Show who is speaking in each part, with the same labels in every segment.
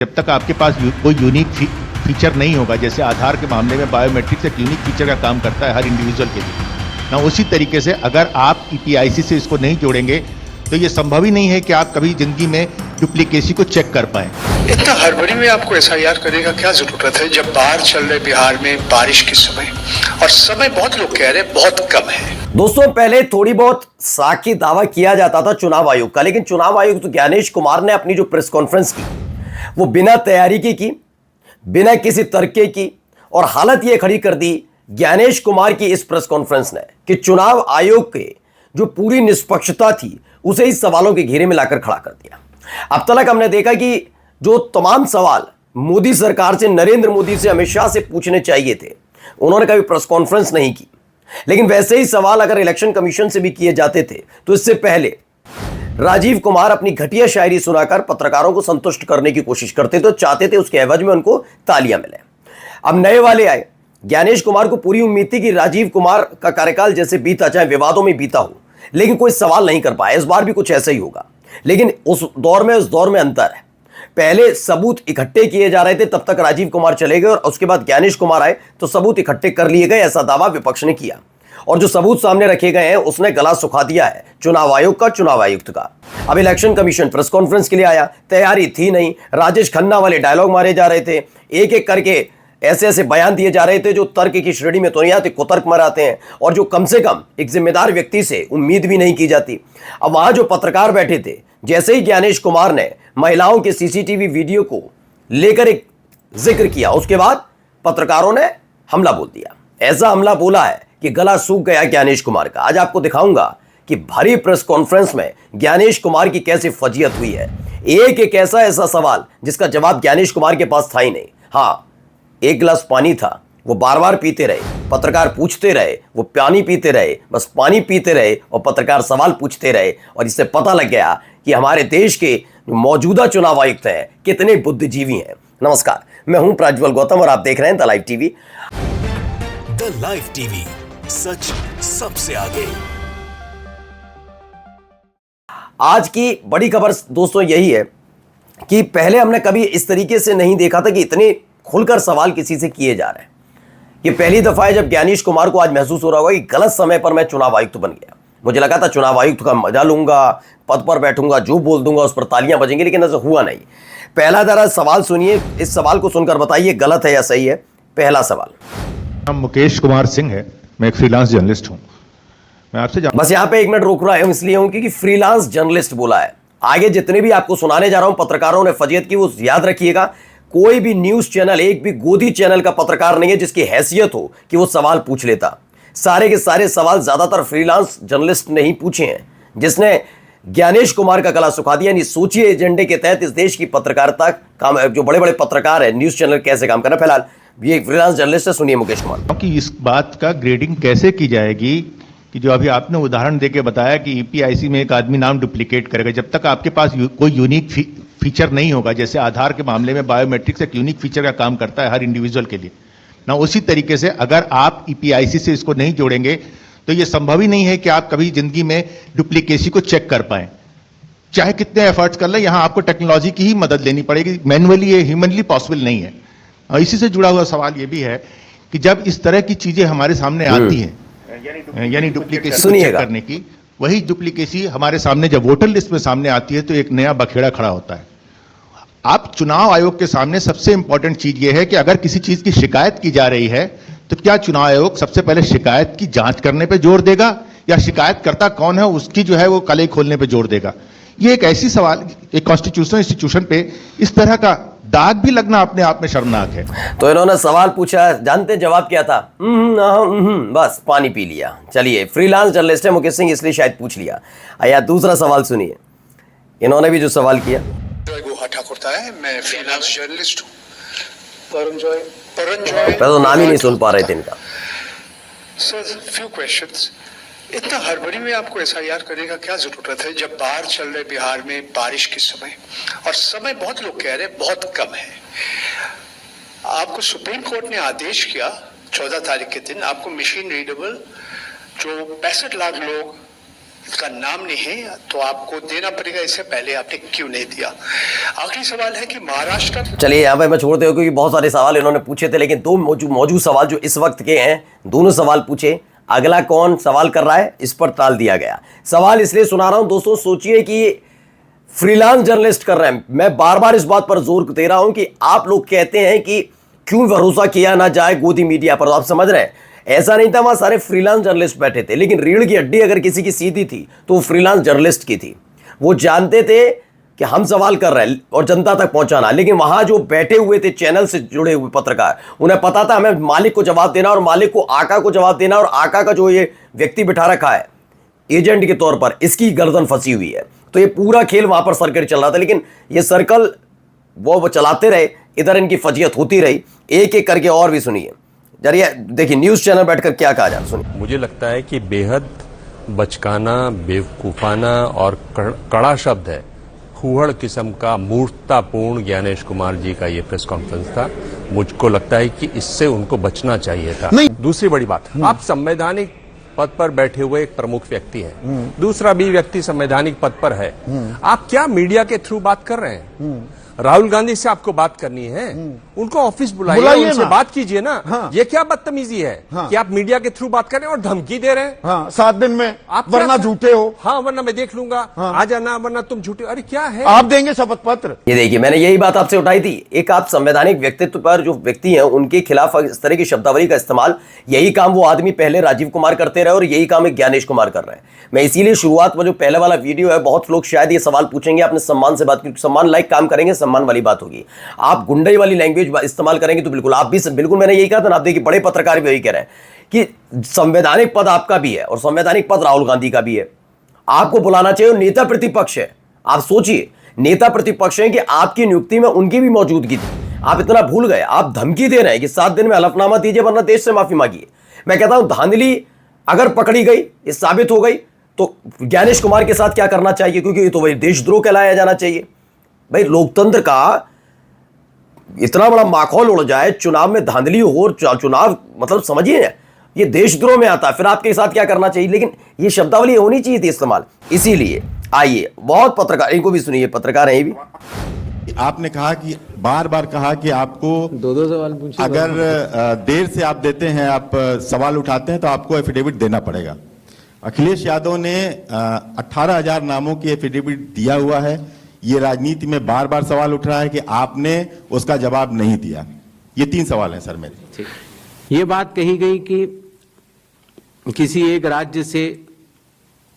Speaker 1: जब तक आपके पास कोई यूनिक फीचर नहीं होगा, जैसे आधार के मामले में बायोमेट्रिक्स एक यूनिक फीचर का काम करता है हर इंडिविजुअल के लिए ना, उसी तरीके से अगर आप ईपीआईसी से इसको नहीं जोड़ेंगे तो ये संभव ही नहीं है कि आप कभी जिंदगी में डुप्लीकेसी को चेक कर पाए।
Speaker 2: इतना हड़बड़ी में आपको एसआईआर करने का क्या जरूरत है जब बाहर चल रहे बिहार में बारिश के समय, और समय बहुत लोग कह रहे हैं बहुत कम है।
Speaker 3: दोस्तों, पहले थोड़ी बहुत साखी दावा किया जाता था चुनाव आयोग का, लेकिन चुनाव आयुक्त ज्ञानेश कुमार ने अपनी जो प्रेस कॉन्फ्रेंस की वो बिना तैयारी की, बिना किसी तर्के की, और हालत ये खड़ी कर दी ज्ञानेश कुमार की इस प्रेस कॉन्फ्रेंस ने कि चुनाव आयोग के जो पूरी निष्पक्षता थी उसे इस सवालों के घेरे में लाकर खड़ा कर दिया। अब तक हमने देखा कि जो तमाम सवाल मोदी सरकार से, नरेंद्र मोदी से, अमित शाह से पूछने चाहिए थे, उन्होंने कभी प्रेस कॉन्फ्रेंस नहीं की। लेकिन वैसे ही सवाल अगर इलेक्शन कमीशन से भी किए जाते थे तो इससे पहले राजीव कुमार अपनी घटिया शायरी सुनाकर पत्रकारों को संतुष्ट करने की कोशिश करते थे, चाहते थे उसके एवज में उनको तालियां मिले। अब नए वाले आए। ज्ञानेश कुमार को पूरी उम्मीद थी कि राजीव कुमार का कार्यकाल जैसे बीता, चाहे विवादों में बीता हो, लेकिन कोई सवाल नहीं कर पाया। इस बार भी कुछ ऐसा ही होगा, लेकिन उस दौर में अंतर है। पहले सबूत इकट्ठे किए जा रहे थे, तब तक राजीव कुमार चले गए, और उसके बाद ज्ञानेश कुमार आए तो सबूत इकट्ठे कर लिए गए, ऐसा दावा विपक्ष ने किया। और जो सबूत सामने रखे गए हैं उसने गला सुखा दिया है चुनाव आयोग का, चुनाव आयुक्त का। अब इलेक्शन कमीशन प्रेस कॉन्फ्रेंस के लिए आया, तैयारी थी नहीं, राजेश खन्ना वाले डायलॉग मारे जा रहे थे, एक एक करके ऐसे ऐसे बयान दिए जा रहे थे जो तर्क की श्रेणी में तो नहीं आते, कुतर्क मराते हैं, और जो कम से कम एक जिम्मेदार व्यक्ति से उम्मीद भी नहीं की जाती। अब वहां जो पत्रकार बैठे थे, जैसे ही ज्ञानेश कुमार ने महिलाओं के सीसीटीवी वीडियो को लेकर एक जिक्र किया, उसके बाद पत्रकारों ने हमला बोल दिया। ऐसा हमला बोला है कि गला सूख गया ज्ञानेश कुमार का। आज आपको दिखाऊंगा कि भारी प्रेस कॉन्फ्रेंस में ज्ञानेश कुमार की कैसी फजीयत हुई है। एक ऐसा सवाल जिसका जवाब ज्ञानेश कुमार के पास था ही नहीं। हाँ, एक गिलास पानी था, वो बार बार पीते रहे, पत्रकार पूछते रहे, वो पानी पीते रहे, बस पानी पीते रहे, और पत्रकार सवाल पूछते रहे। और इससे पता लग गया कि हमारे देश के मौजूदा चुनाव आयुक्त हैं कितने बुद्धिजीवी हैं। नमस्कार, मैं हूं प्रज्वल गौतम और आप देख रहे हैं the live TV.
Speaker 4: The live TV, सच सबसे आगे।
Speaker 3: आज की बड़ी खबर दोस्तों यही है कि पहले हमने कभी इस तरीके से नहीं देखा था कि इतने खुलकर सवाल किसी से किए जा रहे हैं। ये पहली दफा है जब ज्ञानेश कुमार को आज महसूस हो रहा होगा कि गलत समय पर मैं चुनाव आयुक्त बन गया। मुझे लगा था चुनाव आयुक्त का मजा लूंगा, पद पर बैठूंगा, जो बोल दूंगा उस पर तालियां बजेंगी, लेकिन ऐसा हुआ नहीं। पहला जरा सवाल सुनिए, इस सवाल को सुनकर बताइए गलत है या सही है। पहला सवाल।
Speaker 1: नाम मुकेश कुमार सिंह है, मैं एक फ्रीलांस जर्नलिस्ट हूं। मैं आपसे
Speaker 3: बस यहाँ पे 1 मिनट रोक रहा हूं, इसलिए हूं क्योंकि फ्रीलांस जर्नलिस्ट बोला है। आगे जितने भी आपको सुनाने जा रहा हूं पत्रकारों ने फजीयत की, वो याद रखिएगा, कोई भी न्यूज चैनल, एक भी गोदी चैनल का पत्रकार नहीं है जिसकी हैसियत हो कि वो सवाल पूछ लेता। सारे के सारे सवाल ज्यादातर फ्रीलांस जर्नलिस्ट ने ही पूछे हैं, जिसने ज्ञानेश कुमार का गला सुखा दिया। यानी सोचिए एजेंडे के तहत इस देश की पत्रकारिता काम, जो बड़े बड़े पत्रकार है, न्यूज चैनल कैसे काम करना। फिलहाल ये फ्रीलांस जर्नलिस्ट है, सुनिए मुकेश कुमार।
Speaker 1: कि इस बात का ग्रेडिंग कैसे की जाएगी कि जो अभी आपने उदाहरण देके बताया कि ईपीआईसी में एक आदमी नाम डुप्लीकेट करेगा, जब तक आपके पास कोई यूनिक फीचर नहीं होगा, जैसे आधार के मामले में बायोमेट्रिक्स एक यूनिक फीचर का काम करता है हर इंडिविजुअल के लिए ना, उसी तरीके से अगर आप ईपीआईसी से इसको नहीं जोड़ेंगे तो यह संभव ही नहीं है कि आप कभी जिंदगी में डुप्लीकेसी को चेक कर पाए, चाहे कितने एफर्ट्स कर ले। यहां आपको टेक्नोलॉजी की ही मदद लेनी पड़ेगी, मैनुअली ये ह्यूमनली पॉसिबल नहीं है। और इसी से जुड़ा हुआ सवाल यह भी है कि जब इस तरह की चीजें हमारे सामने आती हैं, यानी डुप्लीकेसी चेक करने की, वही डुप्लीकेसी हमारे सामने जब वोटर लिस्ट में सामने आती है तो एक नया बखेड़ा खड़ा होता है। आप चुनाव आयोग के सामने सबसे इंपॉर्टेंट चीज यह है कि अगर किसी चीज की शिकायत की जा रही है तो क्या चुनाव आयोग सबसे पहले शिकायत की जांच करने पे जोर देगा, या शिकायतकर्ता कौन है उसकी जो है वो कलई खोलने पे जोर देगा। ये एक ऐसी सवाल, एक कॉन्स्टिट्यूशनल इंस्टीट्यूशन पे इस तरह का दाग भी लगना अपने आप में शर्मनाक है।
Speaker 3: तो इन्होंने सवाल पूछा, जानते जवाब क्या था? बस पानी पी लिया। चलिए, फ्रीलांस जर्नलिस्ट है मुकेश सिंह, इसलिए शायद पूछ लिया। आया दूसरा सवाल सुनिए, इन्होंने भी जो सवाल किया।
Speaker 2: गुहा ठाकुर है, मैं फ्रीलांस जर्नलिस्ट हूँ। परंजॉय
Speaker 3: तो नाम ही नहीं सुन पा रहे थे इनका।
Speaker 2: Sir, few questions. इतना हड़बड़ी में आपको एसआईआर करने का क्या जरूरत है जब बाहर चल रहे बिहार में बारिश के समय, और समय बहुत लोग कह रहे हैं बहुत कम है। आपको सुप्रीम कोर्ट ने आदेश किया 14 तारीख के दिन, आपको मशीन रीडेबल जो 65 लाख लोग का नाम नहीं है तो आपको देना पड़ेगा, इससे पहले आपने क्यों नहीं दिया? आखिरी सवाल है कि महाराष्ट्र।
Speaker 3: चलिए यहाँ पे मैं छोड़ते हो क्योंकि बहुत सारे सवाल इन्होंने पूछे थे, लेकिन दो मौजूद सवाल जो इस वक्त के हैं, दोनों सवाल पूछे। अगला कौन सवाल कर रहा है इस पर टाल दिया गया। सवाल इसलिए सुना रहा हूं दोस्तों, सोचिए कि फ्रीलांस जर्नलिस्ट कर रहे हैं। मैं बार बार इस बात पर जोर दे रहा हूं कि आप लोग कहते हैं कि क्यों भरोसा किया ना जाए गोदी मीडिया पर, तो आप समझ रहे हैं ऐसा नहीं था, वहां सारे फ्रीलांस जर्नलिस्ट बैठे थे, लेकिन रीढ़ की हड्डी अगर किसी की सीधी थी तो वो फ्रीलांस जर्नलिस्ट की थी। वो जानते थे कि हम सवाल कर रहे हैं और जनता तक पहुंचाना, लेकिन वहां जो बैठे हुए थे चैनल से जुड़े हुए पत्रकार, उन्हें पता था हमें मालिक को जवाब देना और मालिक को आका को जवाब देना, और आका का जो ये व्यक्ति बिठा रखा है एजेंट के तौर पर, इसकी गर्दन फंसी हुई है। तो ये पूरा खेल वहां पर सर्कल चल रहा था, लेकिन ये सर्कल वो चलाते रहे, इधर इनकी फजीयत होती रही। एक एक करके और भी सुनिए जरिए, देखिए न्यूज चैनल बैठकर क्या कहा जाए, सुनिए।
Speaker 5: मुझे लगता है कि बेहद बचकाना, बेवकूफाना और कड़ा शब्द है, फूहड़ किस्म का मूर्खतापूर्ण ज्ञानेश कुमार जी का ये प्रेस कॉन्फ्रेंस था। मुझको लगता है कि इससे उनको बचना चाहिए था। दूसरी बड़ी बात, आप संवैधानिक पद पर बैठे हुए एक प्रमुख व्यक्ति हैं, दूसरा भी व्यक्ति संवैधानिक पद पर है, आप क्या मीडिया के थ्रू बात कर रहे हैं? राहुल गांधी से आपको बात करनी है, उनको ऑफिस बुलाइए, उनसे बात कीजिए ना। हाँ। ये क्या बदतमीजी है कि आप मीडिया के थ्रू बात कर रहे हैं और धमकी दे रहे हैं?
Speaker 6: हाँ, 7 दिन में
Speaker 5: आप
Speaker 6: वरना झूठे हो।
Speaker 5: हाँ, वरना मैं देख लूंगा। हाँ। आ जाना, वरना तुम झूठे। अरे क्या है,
Speaker 6: आप देंगे शपथ पत्र?
Speaker 3: ये देखिए, मैंने यही बात आपसे उठाई थी। एक आप संवैधानिक व्यक्तित्व पर जो व्यक्ति हैं उनके खिलाफ इस तरह की शब्दावली का इस्तेमाल, यही काम वो आदमी पहले राजीव कुमार करते रहे और यही काम एक ज्ञानेश कुमार कर रहे हैं। मैं इसीलिए शुरुआत में जो पहले वाला वीडियो है, बहुत लोग शायद ये सवाल पूछेंगे, आपने सम्मान से बात की, सम्मान लाइक काम करेंगे, सम्मान वाली बात होगी। आप गुंडई वाली लैंग्वेज इस्तेमाल करेंगे तो बिल्कुल आप भी, बिल्कुल मैंने यही कहा था ना। आप देखिए, बड़े पत्रकार भी यही कह रहे हैं कि संवैधानिक पद आपका भी है और संवैधानिक पद राहुल गांधी का भी है, आपको बुलाना चाहिए। नेता प्रतिपक्ष है, आप सोचिए, नेता प्रतिपक्ष है कि आपकी नियुक्ति में उनकी भी मौजूदगी थी, आप इतना भूल गए। आप धमकी दे रहे हैं कि 7 दिन में हलफनामा दीजिए वरना देश से माफी मांगिए। मैं कहता हूं धांधली अगर पकड़ी गई, ये साबित हो गई, तो ज्ञानेश कुमार के साथ क्या करना चाहिए, क्योंकि ये तो वही देशद्रोह कहलाया जाना चाहिए। भाई, लोकतंत्र का इतना बड़ा माहौल उड़ जाए, चुनाव में धांधली हो और चुनाव, मतलब समझिए ये देशद्रोह में आता है, फिर आपके साथ क्या करना चाहिए। लेकिन ये शब्दावली होनी चाहिए थी इस्तेमाल। इसीलिए आइए, बहुत पत्रकार, इनको भी सुनिए, पत्रकार हैं ये भी।
Speaker 7: आपने कहा कि बार बार कहा कि आपको
Speaker 8: दो सवाल पूछे,
Speaker 7: अगर देर से आप देते हैं, आप सवाल उठाते हैं तो आपको एफिडेविट देना पड़ेगा। अखिलेश यादव ने 18,000 नामों की एफिडेविट दिया हुआ है। ये राजनीति में बार बार सवाल उठ रहा है कि आपने उसका जवाब नहीं दिया। ये 3 सवाल हैं सर मेरे।
Speaker 8: ये बात कही गई कि किसी एक राज्य से,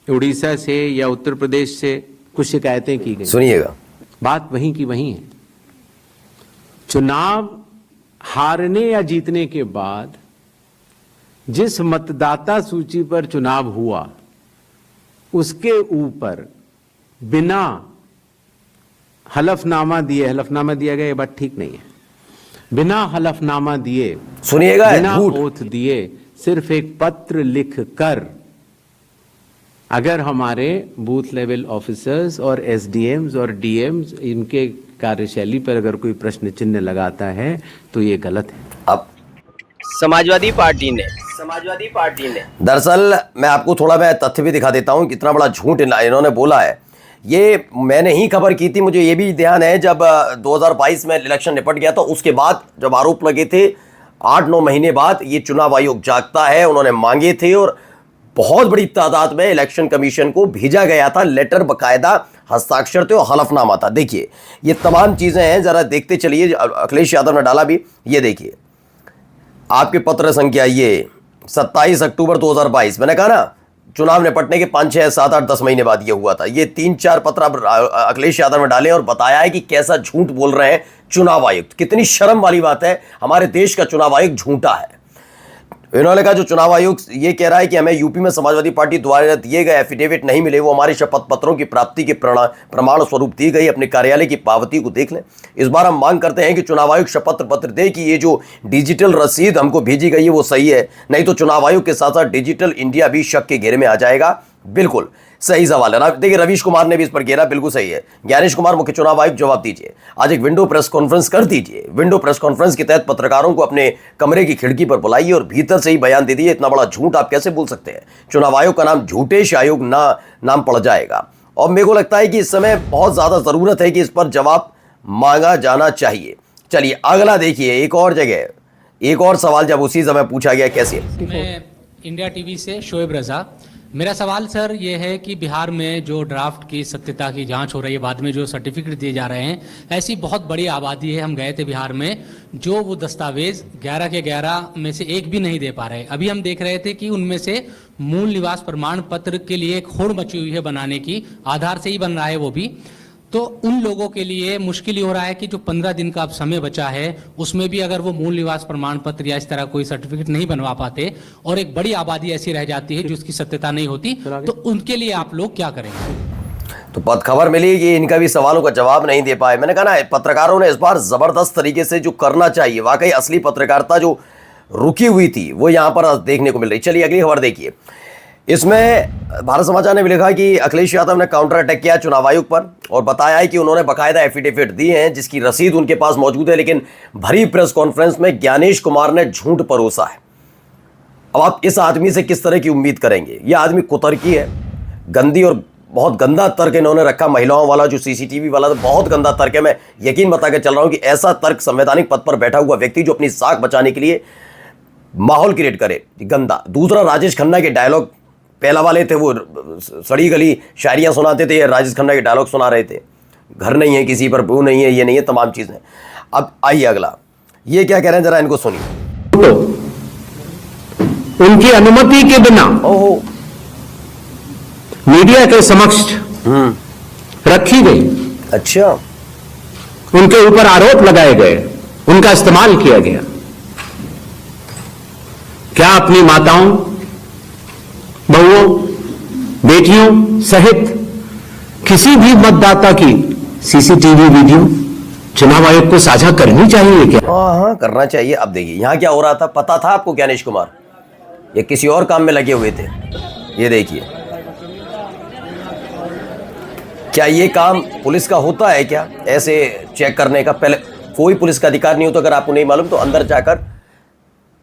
Speaker 8: उड़ीसा से या उत्तर प्रदेश से कुछ शिकायतें की गई।
Speaker 3: सुनिएगा,
Speaker 8: बात वहीं की वहीं है। चुनाव हारने या जीतने के बाद जिस मतदाता सूची पर चुनाव हुआ, उसके ऊपर बिना हलफनामा दिए, हलफनामा दिया गया, ये बात ठीक नहीं है, बिना हलफनामा दिए,
Speaker 3: सुनिएगा,
Speaker 8: बिना ओथ दिए, सिर्फ एक पत्र लिख कर अगर हमारे बूथ लेवल ऑफिसर्स और एसडीएम्स और डीएम्स इनके कार्यशैली पर अगर कोई प्रश्न चिन्ह लगाता है तो ये गलत है।
Speaker 3: अब
Speaker 9: समाजवादी पार्टी ने
Speaker 3: दरअसल मैं आपको थोड़ा मैं तथ्य भी दिखा देता हूं, कितना बड़ा झूठ इन्होंने बोला है। ये मैंने ही खबर की थी, मुझे ये भी ध्यान है, जब 2022 में इलेक्शन निपट गया था, उसके बाद जब आरोप लगे थे, 8-9 महीने बाद ये चुनाव आयोग जागता है, उन्होंने मांगे थे और बहुत बड़ी तादाद में इलेक्शन कमीशन को भेजा गया था लेटर, बकायदा हस्ताक्षर थे और हलफनामा था। देखिए, ये तमाम चीज़ें हैं, ज़रा देखते चलिए। अखिलेश यादव ने डाला भी, ये देखिए आपके पत्र संख्या ये 27 अक्टूबर 2022, मैंने कहा ना चुनाव निपटने के 5, 6, 7, 8, 10 महीने बाद ये हुआ था। ये 3-4 पत्र अखिलेश यादव ने डाले और बताया है कि कैसा झूठ बोल रहे हैं चुनाव आयुक्त। कितनी शर्म वाली बात है, हमारे देश का चुनाव आयोग झूठा है। इन्होंने कहा जो चुनाव आयोग ये कह रहा है कि हमें यूपी में समाजवादी पार्टी द्वारा दिए गए एफिडेविट नहीं मिले, वो हमारे शपथ पत्रों की प्राप्ति के प्रमाण स्वरूप दी गई अपने कार्यालय की पावती को देख लें। इस बार हम मांग करते हैं कि चुनाव आयोग शपथ पत्र दे कि ये जो डिजिटल रसीद हमको भेजी गई है वो सही है, नहीं तो चुनाव आयोग के साथ साथ डिजिटल इंडिया भी शक के घेरे में आ जाएगा। बिल्कुल सही सवाल है। देखिए रवीश कुमार ने भी इस पर घेरा, बिल्कुल सही है। ज्ञानेश कुमार मुख्य चुनाव आयुक्त, जवाब दीजिए। आज एक विंडो प्रेस कॉन्फ्रेंस कर दीजिए। विंडो प्रेस कॉन्फ्रेंस के तहत पत्रकारों को अपने कमरे की खिड़की पर बुलाइए और भीतर से ही बयान दे दीजिए। इतना बड़ा झूठ आप कैसे बोल सकते हैं? चुनाव आयोग का नाम झूठेश आयोग नाम पड़ जाएगा। और मेरे को लगता है कि इस समय बहुत ज्यादा जरूरत है कि इस पर जवाब मांगा जाना चाहिए। चलिए अगला देखिए, एक और जगह एक और सवाल जब उसी समय पूछा गया, कैसे?
Speaker 10: मैं इंडिया टीवी से शोएब रजा। मेरा सवाल सर ये है कि बिहार में जो ड्राफ्ट की सत्यता की जांच हो रही है, बाद में जो सर्टिफिकेट दिए जा रहे हैं, ऐसी बहुत बड़ी आबादी है। हम गए थे बिहार में, जो वो दस्तावेज 11 के 11 में से एक भी नहीं दे पा रहे। अभी हम देख रहे थे कि उनमें से मूल निवास प्रमाण पत्र के लिए एक होड़ मची हुई है बनाने की, आधार से ही बन रहा है वो भी। तो उन लोगों के लिए मुश्किल ही हो रहा है कि जो 15 दिन का अब समय बचा है, उसमें भी अगर वो मूल निवास प्रमाण पत्र या इस तरह कोई सर्टिफिकेट नहीं बनवा पाते और एक बड़ी आबादी ऐसी रह जाती है जिसकी सत्यता नहीं होती, तो उनके लिए आप लोग क्या करेंगे?
Speaker 3: तो पद खबर मिली कि इनका भी सवालों का जवाब नहीं दे पाए। मैंने कहा ना, पत्रकारों ने इस बार जबरदस्त तरीके से जो करना चाहिए, वाकई असली पत्रकारिता जो रुकी हुई थी वो यहां पर देखने को मिल रही। चलिए अगली खबर देखिए। इसमें भारत समाचार ने भी लिखा कि अखिलेश यादव ने काउंटर अटैक किया चुनाव आयोग पर और बताया है कि उन्होंने बाकायदा एफिडेविट दिए हैं जिसकी रसीद उनके पास मौजूद है, लेकिन भरी प्रेस कॉन्फ्रेंस में ज्ञानेश कुमार ने झूठ परोसा है। अब आप इस आदमी से किस तरह की उम्मीद करेंगे? यह आदमी कुतर्की है, गंदी और बहुत गंदा तर्क इन्होंने रखा। महिलाओं वाला जो सीसीटीवी वाला था, बहुत गंदा तर्क है। मैं यकीन बता के चल रहा हूं कि ऐसा तर्क संवैधानिक पद पर बैठा हुआ व्यक्ति जो अपनी साख बचाने के लिए माहौल क्रिएट करे, गंदा। दूसरा, राजेश खन्ना के डायलॉग, पहला वाले थे वो सड़ी गली शायरियां सुनाते थे, राजेश खन्ना के डायलॉग सुना रहे थे, घर नहीं है किसी पर, वो नहीं है, ये नहीं है, तमाम चीजें। अब आइए अगला, ये क्या कह रहे हैं जरा इनको सुनिए।
Speaker 8: उनकी अनुमति के बिना मीडिया के समक्ष रखी गई,
Speaker 3: अच्छा,
Speaker 8: उनके ऊपर आरोप लगाए गए, उनका इस्तेमाल किया गया। क्या अपनी माताओं, बहुओं, बेटियों सहित किसी भी मतदाता की सीसीटीवी वीडियो चुनाव आयोग को साझा करनी चाहिए क्या?
Speaker 3: हाँ, करना चाहिए। अब देखिए यहां क्या हो रहा था, पता था आपको ज्ञानेश कुमार ये किसी और काम में लगे हुए थे? ये देखिए, क्या ये काम पुलिस का होता है क्या, ऐसे चेक करने का? पहले कोई पुलिस का अधिकार नहीं होता। अगर आपको नहीं मालूम तो अंदर जाकर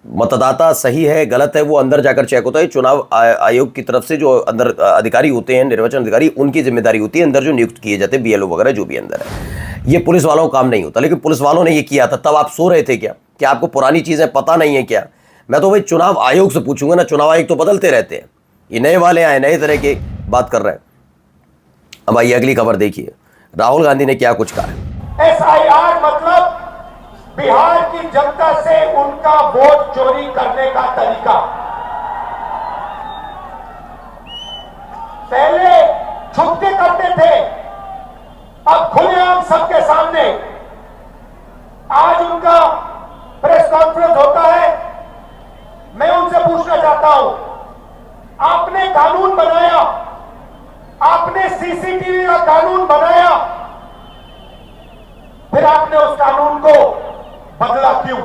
Speaker 3: मतदाता सही है गलत है वो अंदर जाकर चेक होता है। चुनाव आयोग की तरफ से जो अंदर अधिकारी होते हैं, निर्वाचन अधिकारी, उनकी जिम्मेदारी होती है अंदर जो नियुक्त किए जाते हैं, बीएलओ वगैरह जो भी अंदर है। ये पुलिस वालों का काम नहीं होता। लेकिन पुलिस वालों ने ये किया था, तब आप सो रहे थे क्या? क्या आपको पुरानी चीजें पता नहीं है क्या? मैं तो भाई चुनाव आयोग से पूछूंगा ना, चुनाव आयोग तो बदलते रहते हैं, ये नए वाले आए, नए तरह की बात कर रहे हैं। अब आइए अगली खबर देखिए, राहुल गांधी ने क्या कुछ कहा।
Speaker 6: एसआईआर मतलब बिहार की जनता से उनका वोट चोरी करने का तरीका। पहले छुप के करते थे, अब खुलेआम सबके सामने। आज उनका प्रेस कॉन्फ्रेंस होता है, मैं उनसे पूछना चाहता हूं, आपने कानून बनाया, आपने सीसीटीवी का कानून बनाया, फिर आपने उस कानून को बदला क्यों?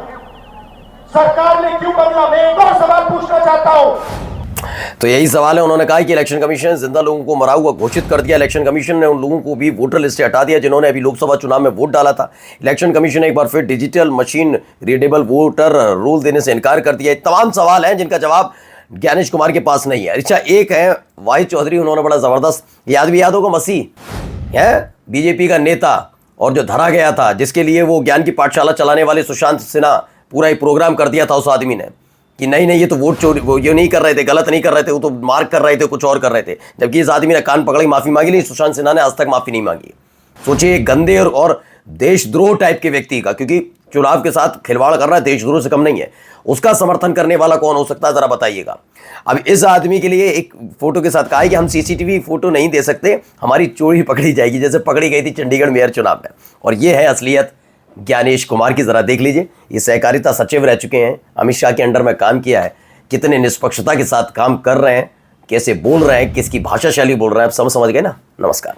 Speaker 6: सरकार ने क्यों बदला? मैं एक और सवाल पूछना चाहता हूं।
Speaker 3: तो यही सवाल है। उन्होंने कहा कि इलेक्शन कमीशन ने जिंदा लोगों को मरा हुआ घोषित कर दिया। इलेक्शन कमीशन ने उन लोगों को भी वोटर लिस्ट से हटा दिया जिन्होंने अभी लोकसभा चुनाव में वोट डाला था। इलेक्शन कमीशन ने एक बार फिर digital machine readable voter roll देने से इनकार कर दिया। तमाम सवाल हैं जिनका जवाब ज्ञानेश कुमार के पास नहीं है। अच्छा, एक है वाई चौधरी, उन्होंने बड़ा जबरदस्त, याद होगा, मसीह है, बीजेपी का नेता, और जो धरा गया था, जिसके लिए वो ज्ञान की पाठशाला चलाने वाले सुशांत सिन्हा पूरा ही प्रोग्राम कर दिया था उस आदमी ने कि नहीं ये तो वोट चोरी, वो ये नहीं कर रहे थे, गलत नहीं कर रहे थे, वो तो मार्क कर रहे थे, कुछ और कर रहे थे। जबकि इस आदमी ने कान पकड़ी, माफी मांगी, लेकिन सुशांत सिन्हा ने आज तक माफी नहीं मांगी। सोचिए, गंदे और देशद्रोह टाइप के व्यक्ति का, क्योंकि चुनाव के साथ खिलवाड़ कर रहा है, देशद्रोह से कम नहीं है, उसका समर्थन करने वाला कौन हो सकता है, जरा बताइएगा। अब इस आदमी के लिए एक फोटो के साथ कहा है कि हम सीसीटीवी फोटो नहीं दे सकते, हमारी चोरी पकड़ी जाएगी, जैसे पकड़ी गई थी चंडीगढ़ मेयर चुनाव में। और ये है असलियत ज्ञानेश कुमार की। जरा देख लीजिए, ये सहकारिता सचिव रह चुके हैं, अमित शाह के अंडर में काम किया है, कितने निष्पक्षता के साथ काम कर रहे हैं, कैसे बोल रहे हैं, किसकी भाषा शैली बोल रहे हैं, आप समझ गए ना। नमस्कार।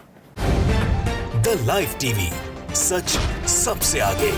Speaker 4: द लाइव टीवी, सच सबसे आगे।